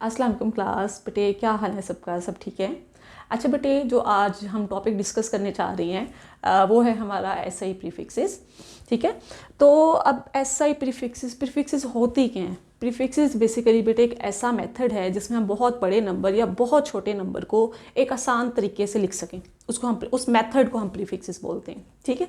अस्सलाम वालेकुम क्लास। बेटे क्या हाल है सबका? सब ठीक है? अच्छा बेटे, जो आज हम टॉपिक डिस्कस करने चाह रही हैं वो है हमारा एसआई प्रीफिक्सेस। ठीक है, तो अब एसआई प्रीफिक्सेस होती क्या हैं? प्रीफिक्सेस बेसिकली बेटे एक ऐसा मेथड है जिसमें हम बहुत बड़े नंबर या बहुत छोटे नंबर को एक आसान तरीके से लिख सकें। उसको हम उस मेथड को हम प्रीफिक्सेस बोलते हैं। ठीक है,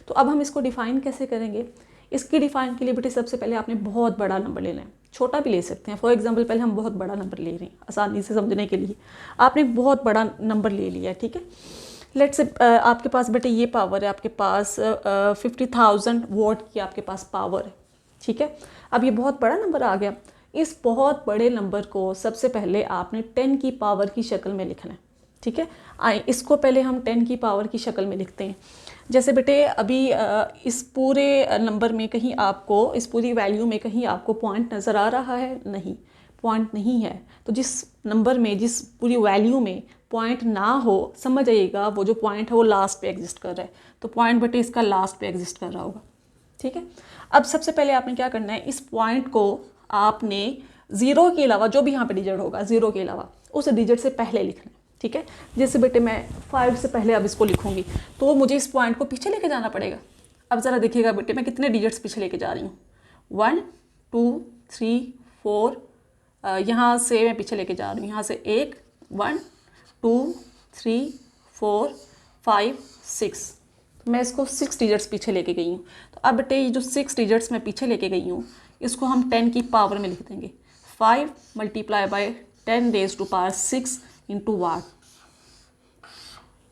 तो अब हम इसको डिफ़ाइन कैसे करेंगे? इसकी डिफ़ाइन के लिए बेटे सबसे पहले आपने बहुत बड़ा नंबर लेना है, छोटा भी ले सकते हैं। फॉर एग्जांपल पहले हम बहुत बड़ा नंबर ले रहे हैं आसानी से समझने के लिए। आपने बहुत बड़ा नंबर ले लिया है, ठीक है। लेट्स से आपके पास बेटे ये पावर है, आपके पास 50,000 वोट की आपके पास पावर है, ठीक है। अब ये बहुत बड़ा नंबर आ गया। इस बहुत बड़े नंबर को सबसे पहले आपने 10 की पावर की शक्ल में लिखना है, ठीक है। आए इसको पहले हम 10 की पावर की शक्ल में लिखते हैं। जैसे बेटे अभी इस पूरे नंबर में कहीं आपको, इस पूरी वैल्यू में कहीं आपको पॉइंट नज़र आ रहा है? नहीं, पॉइंट नहीं है। तो जिस नंबर में, जिस पूरी वैल्यू में पॉइंट ना हो, समझ आइएगा वो जो पॉइंट है वो लास्ट पे एग्जिस्ट कर रहा है। तो पॉइंट बेटे इसका लास्ट पे एग्जिस्ट कर रहा होगा, ठीक है। अब सबसे पहले आपने क्या करना है, इस पॉइंट को आपने ज़ीरो के अलावा, जो भी यहाँ पे डिजिट होगा ज़ीरो के अलावा, उस डिजिट से पहले लिखना है, ठीक है। जैसे बेटे मैं 5 से पहले अब इसको लिखूंगी तो मुझे इस पॉइंट को पीछे लेके जाना पड़ेगा। अब ज़रा देखिएगा बेटे मैं कितने डिजिट्स पीछे लेके जा रही हूँ। 1 2 3 4, यहाँ से मैं पीछे लेके जा रही हूँ, यहाँ से 1 2 3 4 5 6, तो मैं इसको 6 डिजिट्स पीछे लेके गई हूँ। तो अब बेटे ये जो 6 डिजिट्स मैं पीछे लेके गई हूँ इसको हम 10 की पावर में लिख देंगे। 5 multiply by 10 raise to power 6 into watt.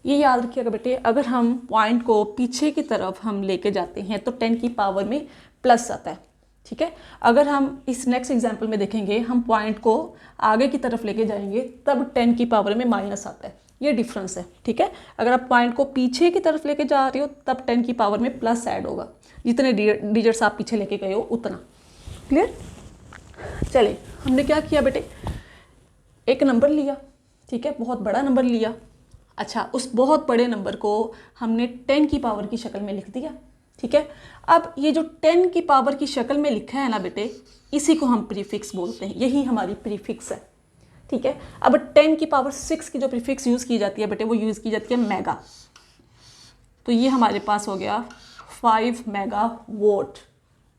ये याद रखिएगा बेटे, अगर हम पॉइंट को पीछे की तरफ हम लेके जाते हैं तो 10 की पावर में प्लस आता है, ठीक है। अगर हम इस नेक्स्ट एग्जांपल में देखेंगे, हम पॉइंट को आगे की तरफ लेके जाएंगे तब 10 की पावर में माइनस आता है। ये डिफरेंस है, ठीक है। अगर आप पॉइंट को पीछे की तरफ लेके जा रहे हो तब 10 की पावर में प्लस ऐड होगा, जितने डिजिट्स आप पीछे लेके गए हो उतना। क्लियर? चलिए हमने क्या किया बेटे, एक नंबर लिया, ठीक है, बहुत बड़ा नंबर लिया। अच्छा, उस बहुत बड़े नंबर को हमने 10 की पावर की शक्ल में लिख दिया, ठीक है। अब ये जो 10 की पावर की शक्ल में लिखा है ना बेटे, इसी को हम प्रीफिक्स बोलते हैं। यही हमारी प्रीफिक्स है, ठीक है। अब 10 की पावर 6 की जो प्रीफिक्स यूज़ की जाती है बेटे, वो यूज़ की जाती है मेगा। तो ये हमारे पास हो गया 5 मेगा वोट,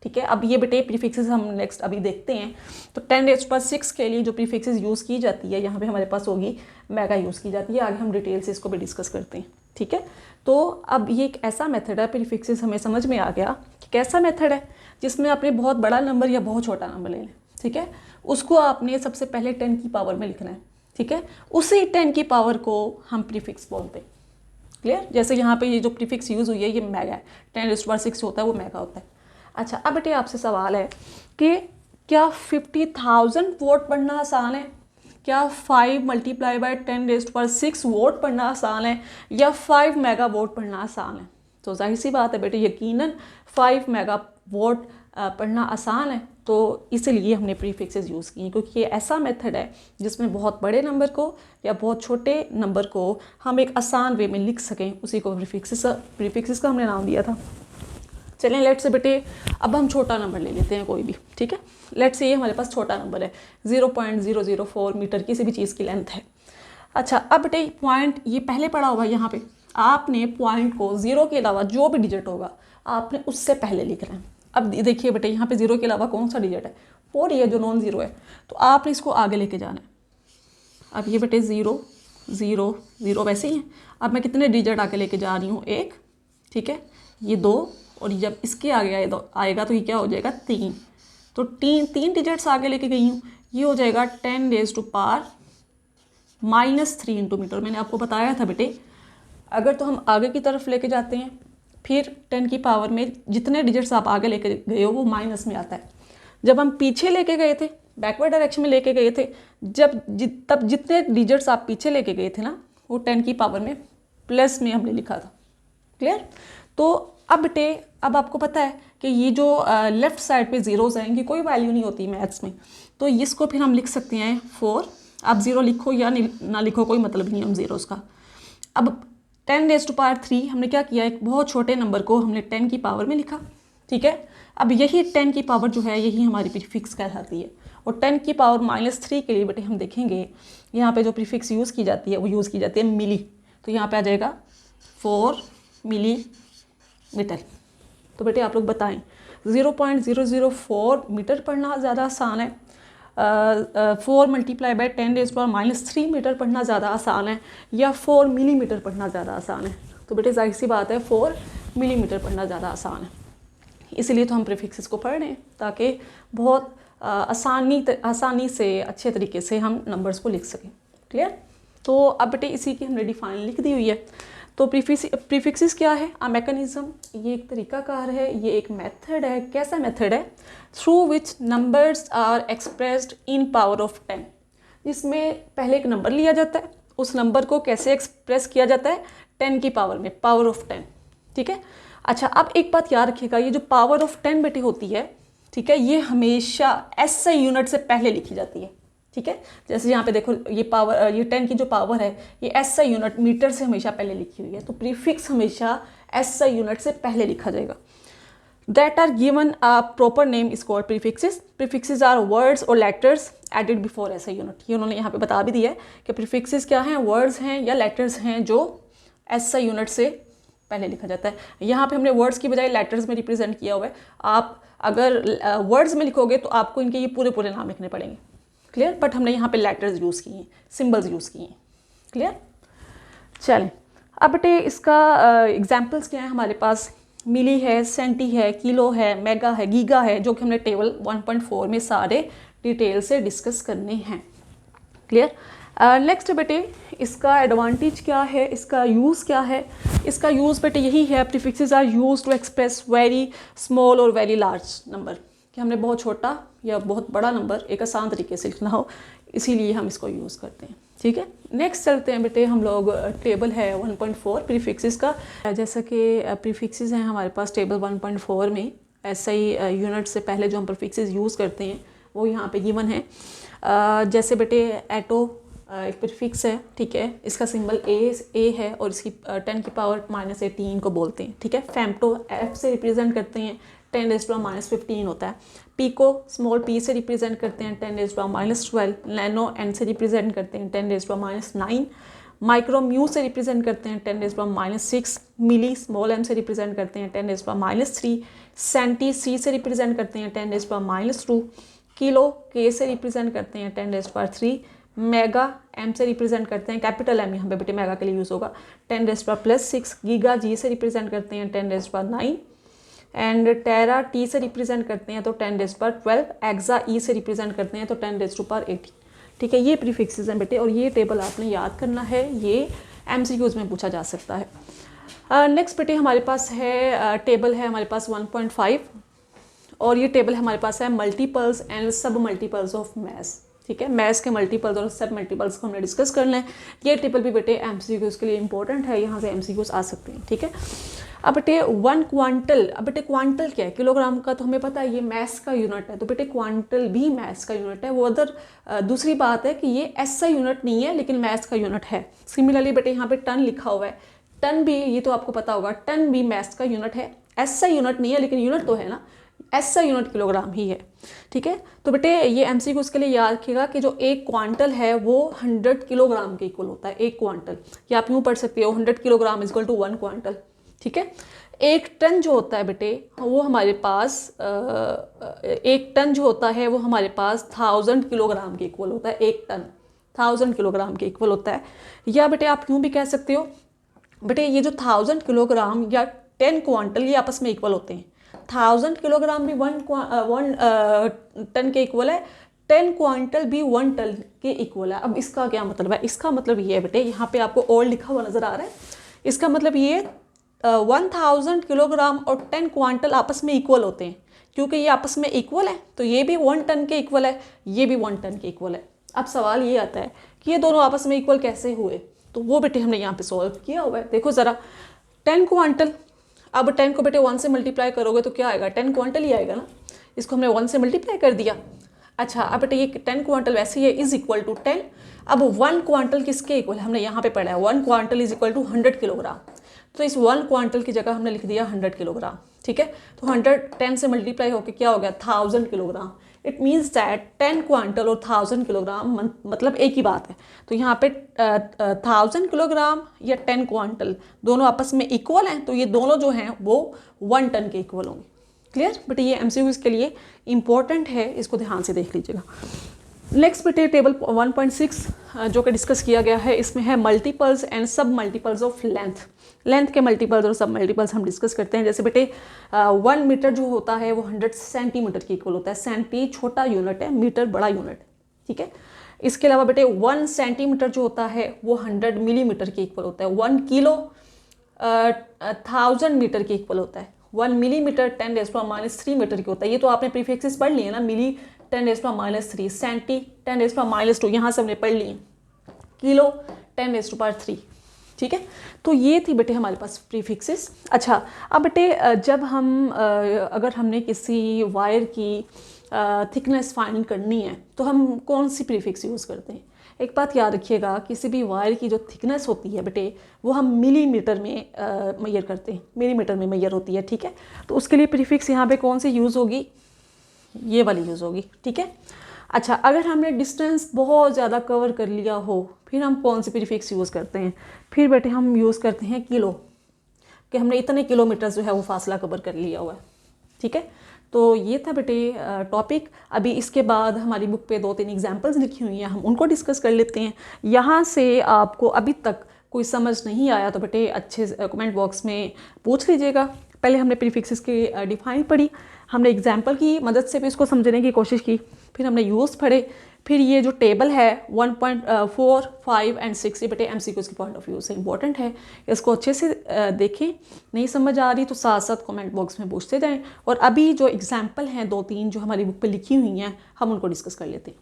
ठीक है। अब ये बेटे प्रीफिक्सेस हम नेक्स्ट अभी देखते हैं। तो 10⁻6 के लिए जो प्रीफिक्सेस यूज़ की जाती है यहाँ पे हमारे पास होगी मेगा यूज़ की जाती है। आगे हम डिटेल से इसको भी डिस्कस करते हैं, ठीक है। तो अब ये एक ऐसा मेथड है, प्रीफिक्सेस हमें समझ में आ गया कि कैसा मेथड है जिसमें आपने बहुत बड़ा नंबर या बहुत छोटा नंबर ले लें, ठीक है। उसको आपने सबसे पहले 10 की पावर में लिखना है, ठीक है। उसी 10 की पावर को हम प्रीफिक्स बोलते हैं। क्लियर? जैसे यहाँ पे ये जो प्रीफिक्स यूज़ हुई है ये मेगा है, 10⁻6 होता है वो मेगा होता है। अच्छा, अब बेटे आपसे सवाल है कि क्या 50,000 वोट पढ़ना आसान है? क्या 5 मल्टीप्लाई बाय 10⁻6 वोट पढ़ना आसान है, या 5 मेगा वोट पढ़ना आसान है? तो जाहिर सी बात है बेटे, यकीनन 5 मेगा वोट पढ़ना आसान है। तो इसीलिए हमने प्रीफिक्सेस यूज़ किए, क्योंकि ये ऐसा मेथड है जिसमें बहुत बड़े नंबर को या बहुत छोटे नंबर को हम एक आसान वे में लिख सकें। उसी को प्रीफिक्सेस का हमने नाम दिया था। चलें, लेट से बेटे अब हम छोटा नंबर ले लेते हैं कोई भी, ठीक है। लेट से ये हमारे पास छोटा नंबर है, 0.004 मीटर, किसी भी चीज़ की लेंथ है। अच्छा, अब बेटे पॉइंट ये पहले पड़ा होगा, यहाँ पे आपने पॉइंट को ज़ीरो के अलावा जो भी डिजिट होगा आपने उससे पहले लिखना है। अब देखिए बेटे यहाँ पे ज़ीरो के अलावा कौन सा डिजिट है? 4 है जो नॉन ज़ीरो है, तो आपने इसको आगे लेके जाना है। अब ये बेटे 0 0 0 वैसे ही है। अब मैं कितने डिजिट आगे लेके जा रही हूँ? 1, ठीक है, ये 2, और जब इसके आगे आएगा तो ये क्या हो जाएगा? 3। तो तीन डिजिट्स आगे लेके गई हूँ, ये हो जाएगा 10⁻³ इंटू मीटर। मैंने आपको बताया था बेटे, अगर तो हम आगे की तरफ लेके जाते हैं फिर 10 की पावर में जितने डिजिट्स आप आगे लेके गए हो वो माइनस में आता है। जब हम पीछे लेके गए थे, बैकवर्ड डायरेक्शन में लेके गए थे, तब जितने डिजिट्स आप पीछे लेके गए थे ना, वो 10 की पावर में प्लस में हमने लिखा था। क्लियर? तो अब बेटे अब आपको पता है कि ये जो लेफ्ट साइड पे ज़ीरोज़ हैं, इनकी कोई वैल्यू नहीं होती मैथ्स में, तो इसको फिर हम लिख सकते हैं 4। आप 0 लिखो या ना लिखो कोई मतलब नहीं हम ज़ीरोज़ का। अब 10⁻³ हमने क्या किया, एक बहुत छोटे नंबर को हमने 10 की पावर में लिखा, ठीक है। अब यही 10 की पावर जो है यही हमारी प्रीफिक्स कहलाती है। और 10 की पावर -3 के लिए बेटे हम देखेंगे यहाँ पे जो प्रीफिक्स यूज़ की जाती है वो यूज़ की जाती है मिली। तो यहाँ पे आ जाएगा 4 मिलीमीटर। तो बेटे आप लोग बताएं 0.004 मीटर पढ़ना ज़्यादा आसान है, 4 मल्टीप्लाई बाय 10⁻³ मीटर पढ़ना ज़्यादा आसान है, या 4 मिलीमीटर पढ़ना ज़्यादा आसान है? तो बेटे जाहिर सी बात है 4 मिलीमीटर पढ़ना ज़्यादा आसान है। इसलिए तो हम प्रीफिक्सेस को पढ़ रहे हैं ताकि बहुत आसानी से अच्छे तरीके से हम नंबर्स को लिख सकें। क्लियर? तो अब बेटे इसी की हमने डिफाइन लिख दी हुई है। तो प्रीफिक्सेस क्या है? अ मैकेनिज्म, ये एक तरीकाकार है, ये एक मेथड है। कैसा मेथड है? Through which numbers are expressed in power of 10, जिसमें पहले एक नंबर लिया जाता है, उस नंबर को कैसे एक्सप्रेस किया जाता है? 10 की पावर में, पावर ऑफ 10। ठीक है। अच्छा, अब एक बात याद रखिएगा, ये जो पावर ऑफ 10 बेटे होती है, ठीक है, ये हमेशा SI यूनिट से पहले लिखी जाती है। ठीक है, जैसे यहाँ पे देखो ये पावर, ये 10 की जो पावर है ये SI यूनिट मीटर से हमेशा पहले लिखी हुई है। तो प्रीफिक्स हमेशा SI यूनिट से पहले लिखा जाएगा। That are given a proper name is called prefixes. Prefixes are words और letters added before SI unit. ये उन्होंने यहाँ पे बता भी दिया है कि प्रीफिक्सेस क्या हैं? वर्ड्स हैं या लेटर्स हैं जो SI यूनिट से पहले लिखा जाता है। यहाँ पे हमने वर्ड्स की बजाय लेटर्स में रिप्रेजेंट किया हुआ है। आप अगर वर्ड्स में लिखोगे तो आपको इनके ये पूरे नाम लिखने पड़ेंगे। क्लियर? बट हमने यहाँ पे लेटर्स यूज़ किए हैं, सिंबल्स यूज़ किए हैं। क्लियर? चलें, अब बेटे इसका एग्जांपल्स क्या है हमारे पास? मिली है, सेंटी है, किलो है, मेगा है, गीगा है, जो कि हमने टेबल 1.4 में सारे डिटेल से डिस्कस करने हैं। क्लियर? नेक्स्ट बेटे इसका एडवांटेज क्या है, इसका यूज़ क्या है? इसका यूज़ बेटे यही है, prefixes are use to express very small और वेरी लार्ज नंबर, कि हमने बहुत छोटा या बहुत बड़ा नंबर एक आसान तरीके से लिखना हो, इसीलिए हम इसको यूज़ करते हैं। ठीक है, नेक्स्ट चलते हैं बेटे हम लोग, टेबल है 1.4 प्रीफिक्सेस का। जैसा कि प्रीफिक्सेस हैं हमारे पास टेबल 1.4 में, SI यूनिट से पहले जो हम प्रीफिक्सेस यूज़ करते हैं वो यहाँ पे गिवन है। जैसे बेटे एटो एक प्रीफिक्स है, ठीक है, इसका सिंबल ए है और इसकी 10 की पावर -18 को बोलते हैं। ठीक है, फेम्टो F से रिप्रेजेंट करते हैं, 10⁻15 होता है। पी को स्मॉल p से रिप्रेजेंट करते हैं, 10⁻12। नैनो n से रिप्रेजेंट करते हैं, 10⁻9। माइक्रो म्यू से रिप्रेजेंट करते हैं, 10⁻6। मिली स्मॉल m से रिप्रेजेंट करते हैं, 10⁻3। सेंटी c से रिप्रेजेंट करते हैं, 10⁻2। किलो k से रिप्रेजेंट करते हैं, 10⁻3। मेगा m से रिप्रेजेंट करते हैं, कैपिटल M यहाँ पे बेटे मेगा के लिए यूज़ होगा, 10⁻6। गीगा g से रिप्रेजेंट करते हैं, 10⁻9। एंड टेरा टी से रिप्रेजेंट करते हैं तो 10⁻12। एक्सा ई से रिप्रेजेंट करते हैं तो 10⁻18। ठीक है, ये प्रीफिक्सेस हैं बेटे, और ये टेबल आपने याद करना है, ये MCQs में पूछा जा सकता है। नेक्स्ट बेटे हमारे पास है टेबल है हमारे पास 1.5, और ये टेबल हमारे पास है मल्टीपल्स एंड सब मल्टीपल्स ऑफ मैथ्स। ठीक है, मैथ्स के मल्टीपल्स और सब मल्टीपल्स को हमने डिस्कस करना है। ये टेबल भी बेटे MCQs के लिए इंपॉर्टेंट है, यहाँ से MCQs आ सकते हैं। ठीक है, अब बेटे 1 क्वांटल, अब बेटे क्वांटल क्या है? किलोग्राम का तो हमें पता है ये मैथ्स का यूनिट है, तो बेटे क्वांटल भी मैथ्स का यूनिट है। वो अदर दूसरी बात है कि ये SI यूनिट नहीं है लेकिन मैथ्स का यूनिट है। सिमिलरली बेटे यहाँ पे टन लिखा हुआ है, टन भी, ये तो आपको पता होगा, टन भी मैथ्स का यूनिट है। SI यूनिट नहीं है लेकिन यूनिट तो है ना, SI यूनिट किलोग्राम ही है। ठीक है, तो बेटे ये MCQ के लिए याद रखिएगा कि जो एक क्वांटल है वो 100 किलोग्राम के इक्वल होता है, एक क्वांटल। या आप यूँ पढ़ सकते हो 100 किलोग्राम इक्वल टू 1 क्वांटल। ठीक है, एक टन जो होता है बेटे वो हमारे पास एक टन जो होता है वो हमारे पास 1000 किलोग्राम के इक्वल होता है। एक टन 1000 किलोग्राम के इक्वल होता है। या बेटे आप यूँ भी कह सकते हो बेटे ये जो 1000 किलोग्राम या 10 क्वांटल ये आपस में इक्वल होते हैं। 1000 किलोग्राम भी 1 टन के इक्वल है, 10 क्वांटल भी 1 टन के इक्वल है। अब इसका क्या मतलब है? इसका मतलब ये है बेटे, यहाँ पे आपको और लिखा हुआ नज़र आ रहा है, इसका मतलब ये 1000 किलोग्राम और 10 क्वांटल आपस में इक्वल होते हैं। क्योंकि ये आपस में इक्वल है तो ये भी 1 टन के इक्वल है, ये भी 1 टन के इक्वल है। अब सवाल ये आता है कि ये दोनों आपस में इक्वल कैसे हुए? तो वो बेटे हमने यहाँ पे सॉल्व किया हुआ है। देखो ज़रा, 10 क्वांटल, अब 10 को बेटे 1 से मल्टीप्लाई करोगे तो क्या आएगा? 10 क्वांटल ही आएगा ना। इसको हमने 1 से मल्टीप्लाई कर दिया। अच्छा, अब बेटे ये 10 क्वांटल वैसे ही है, इज इक्वल टू 10। अब 1 क्वांटल किसके इक्वल है? हमने यहाँ पे पढ़ा है 1 quintal is equal to 100 kilogram. तो इस 1 क्वांटल की जगह हमने लिख दिया 100 किलोग्राम। ठीक है, तो 100 10 से मल्टीप्लाई होकर क्या हो गया? 1000 kilogram. It means that 10 quantal और 1000 किलोग्राम मतलब एक ही बात है। तो यहाँ पे 1000 किलोग्राम या 10 क्वांटल दोनों आपस में इक्वल हैं, तो ये दोनों जो हैं वो 1 टन के इक्वल होंगे। क्लियर बेटे, ये MCQ के लिए इंपॉर्टेंट है, इसको ध्यान से देख लीजिएगा। नेक्स्ट बेटे टेबल 1.6 जो कि डिस्कस किया गया है, इसमें है मल्टीपल्स एंड सब मल्टीपल्स ऑफ लेंथ। लेंथ के मल्टीपल्स और सब मल्टीपल्स हम डिस्कस करते हैं। जैसे बेटे 1 मीटर जो होता है वो 100 सेंटीमीटर के इक्वल होता है। सेंटी छोटा यूनिट है, मीटर बड़ा यूनिट है, ठीक है। इसके अलावा बेटे 1 सेंटीमीटर जो होता है वो 100 मिलीमीटर के इक्वल होता है। 1 किलो 1000 मीटर के इक्वल होता है। 1 मिलीमीटर 10⁻³ मीटर के होता है। ये तो आपने प्रीफिक्सेस पढ़ लिए ना, मिली 10⁻3, सेंटी 10⁻², यहाँ से हमने पढ़ लिए, किलो 10⁻3, ठीक है। तो ये थी बेटे हमारे पास प्रीफिक्सेस। अच्छा, अब बेटे जब हम अगर हमने किसी वायर की थिकनेस फाइंड करनी है तो हम कौन सी प्रीफिक्स यूज़ करते हैं? एक बात याद रखिएगा, किसी भी वायर की जो थिकनेस होती है बेटे वो हम मिलीमीटर में मेजर करते हैं, मिलीमीटर में मेजर होती है, ठीक है। तो उसके लिए प्रीफिक्स यहाँ पे कौन सी यूज़ होगी? ये वाली यूज़ होगी, ठीक है। अच्छा, अगर हमने डिस्टेंस बहुत ज़्यादा कवर कर लिया हो फिर हम कौन सी प्रीफिक्स यूज़ करते हैं? फिर बेटे हम यूज़ करते हैं किलो, कि हमने इतने किलोमीटर जो है वो फासला कवर कर लिया हुआ है, ठीक है। तो ये था बेटे टॉपिक। अभी इसके बाद हमारी बुक पे 2-3 एग्जांपल्स लिखी हुई हैं, हम उनको डिस्कस कर लेते हैं। यहाँ से आपको अभी तक कोई समझ नहीं आया तो बेटे अच्छे कमेंट बॉक्स में पूछ लीजिएगा। पहले हमने प्रीफिक्सेस की डिफाइन पढ़ी, हमने एग्जाम्पल की मदद से भी इसको समझने की कोशिश की, फिर हमने यूज़ पढ़े, फिर ये जो टेबल है 1.4, 5 एंड 6 ये बेटे MCQ के पॉइंट ऑफ व्यू से इंपॉर्टेंट है, इसको अच्छे से देखें। नहीं समझ आ रही तो साथ साथ कमेंट बॉक्स में पूछते जाएं। और अभी जो एग्जाम्पल हैं 2-3 जो हमारी बुक पे लिखी हुई हैं हम उनको डिस्कस कर लेते हैं।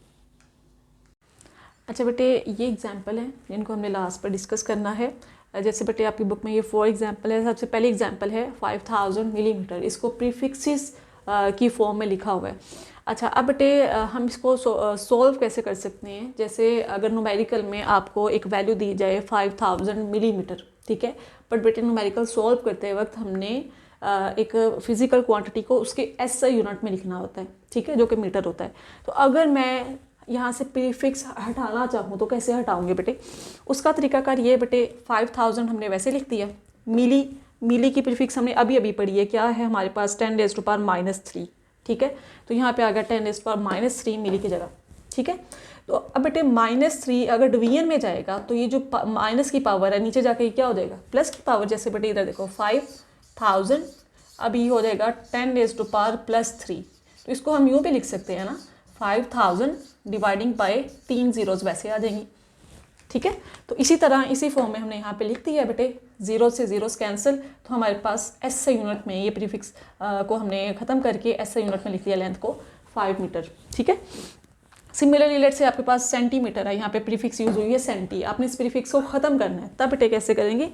अच्छा बेटे, ये एग्जाम्पल हैं जिनको हमने लास्ट पर डिस्कस करना है। जैसे बेटे आपकी बुक में ये 4 एग्जाम्पल है। सबसे पहले एग्जाम्पल है 5000 मिलीमीटर, इसको प्रीफिक्सेस की फॉर्म में लिखा हुआ है। अच्छा, अब बेटे हम इसको सोल्व कैसे कर सकते हैं? जैसे अगर न्यूमेरिकल में आपको एक वैल्यू दी जाए 5000 मिलीमीटर, ठीक है, बट बेटे न्यूमेरिकल सोल्व करते वक्त हमने एक फिजिकल क्वांटिटी को उसके SI यूनिट में लिखना होता है, ठीक है, जो कि मीटर होता है। तो अगर मैं यहाँ से प्रीफिक्स हटाना चाहूँ तो कैसे हटाऊँगे बेटे? उसका तरीकाकार ये बेटे, 5000 हमने वैसे लिख दिया, मिली की प्रीफिक्स हमने अभी पढ़ी है, क्या है हमारे पास 10⁻⁻3, ठीक है। तो यहाँ पे आ गया 10⁻³ मिली की जगह, ठीक है। तो अब बेटे -3 अगर डिवीजन में जाएगा तो ये जो माइनस की पावर है नीचे जाके क्या हो जाएगा? प्लस की पावर। जैसे बेटे इधर देखो 5000, अब ये हो जाएगा 10⁻+3। तो इसको हम यूँ भी लिख सकते हैं ना, 5000 डिवाइडिंग बाय 3 zeros वैसे आ जाएंगी, ठीक है। तो इसी तरह इसी फॉर्म में हमने यहाँ पे लिख दिया है बेटे, 0 से 0 कैंसिल, तो हमारे पास SI यूनिट में ये प्रीफिक्स को हमने ख़त्म करके SI यूनिट में लिख दिया लेंथ को 5 मीटर, ठीक है। सिमिलरली लेट से आपके पास सेंटीमीटर है, यहाँ पे प्रीफिक्स यूज़ हुई है सेंटी, आपने इस प्रीफिक्स को ख़त्म करना है, तब बेटे कैसे करेंगे?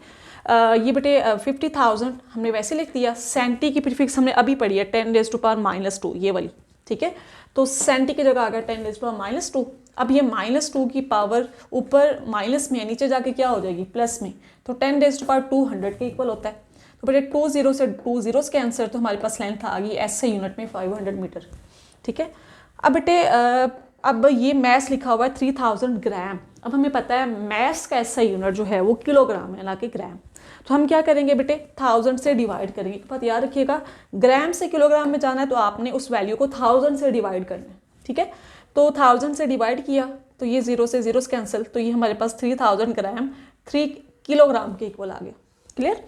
ये बेटे 50,000 हमने वैसे लिख दिया, सेंटी की प्रीफिक्स हमने अभी पढ़ी है 10⁻², ये वाली, ठीक है। तो सेंटी की जगह आ गया 10⁻²। अब ये -2 की पावर ऊपर माइनस में है, नीचे जाके क्या हो जाएगी? प्लस में। तो 10⁻² 100 के इक्वल होता है। तो बेटे 2 0 से 2 zeros के आंसर, तो हमारे पास लेंथ आ गई SI यूनिट में 500 मीटर, ठीक है। अब बेटे अब ये मैस लिखा हुआ है 3000 ग्राम। अब हमें पता है मैस का SI यूनिट जो है वो किलोग्राम है, ना कि ग्राम। तो हम क्या करेंगे बेटे, 1000 से डिवाइड करेंगे। एक बात याद रखिएगा, ग्राम से किलोग्राम में जाना है तो आपने उस वैल्यू को 1000 से डिवाइड करना है, ठीक है। तो 1000 से डिवाइड किया तो ये 0 से 0 कैंसिल, तो ये हमारे पास 3000 ग्राम 3 किलोग्राम के इक्वल आ गया। क्लियर?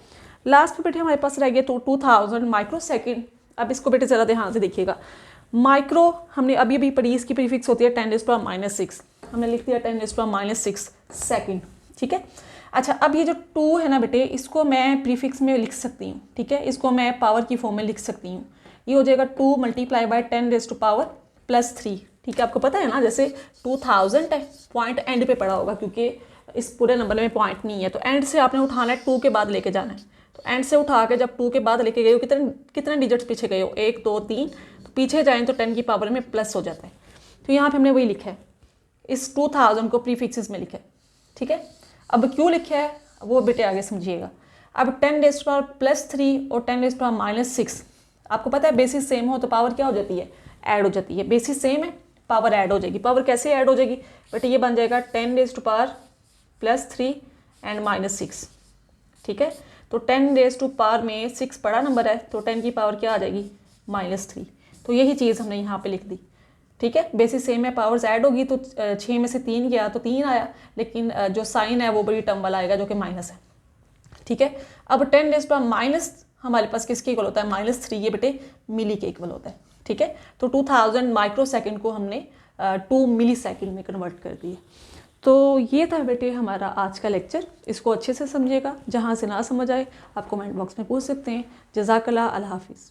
लास्ट में बेटे हमारे पास रह गया तो 2000 माइक्रोसेकंड। अब इसको बेटे ज़रा ध्यान से देखिएगा, माइक्रो हमने अभी पढ़ी, इसकी प्रीफिक्स होती है 10⁻⁻6, हमने लिख दिया 10⁻⁻6 सेकेंड, ठीक है। अच्छा, अब ये जो 2 है ना बेटे, इसको मैं प्रीफिक्स में लिख सकती हूँ, ठीक है, इसको मैं पावर की फॉर्म में लिख सकती हूँ। ये हो जाएगा 2 × 10⁻⁻3, ठीक है। आपको पता है ना, जैसे 2000 है, पॉइंट एंड पे पड़ा होगा क्योंकि इस पूरे नंबर में पॉइंट नहीं है, तो एंड से आपने उठाना है, 2 के बाद लेके जाना है। तो एंड से उठा के जब 2 के बाद लेके गए हो, कितने डिजिट्स पीछे गए हो? 1 2 3, तो पीछे जाएँ तो 10 की पावर में प्लस हो जाता है। तो यहाँ पे हमने वही लिखा है, इस 2000 को प्रीफिक्सेस में लिखा है, ठीक है। अब क्यों लिखा है वो बेटे आगे समझिएगा। अब 10⁻+3 और 10⁻⁻6, आपको पता है बेसिस सेम हो तो पावर क्या हो जाती है? ऐड हो जाती है। बेसिस सेम है, पावर ऐड हो जाएगी। पावर कैसे ऐड हो जाएगी बेटे, ये बन जाएगा 10⁻³ एंड -6, ठीक है। तो 10⁻⁻ में 6 बड़ा नंबर है, तो 10 की पावर क्या आ जाएगी -3। तो यही चीज़ हमने यहाँ पे लिख दी, ठीक है। बेसिस सेम है, पावर्स ऐड होगी तो 6 में से 3 गया तो 3 आया, लेकिन जो साइन है वो बड़ी टर्म वाला आएगा जो कि माइनस है, ठीक है। अब 10⁻⁻ हमारे पास किसके इक्वल होता है, -3, ये बेटे मिली के इक्वल होता है, ठीक है। तो 2000 माइक्रोसेकंड को हमने 2 मिलीसेकंड में कन्वर्ट कर दिया। तो ये था बेटे हमारा आज का लेक्चर। इसको अच्छे से समझिएगा, जहाँ से ना समझ आए आप कमेंट बॉक्स में पूछ सकते हैं। जज़ाकल्लाह, अल्लाह हाफिज़।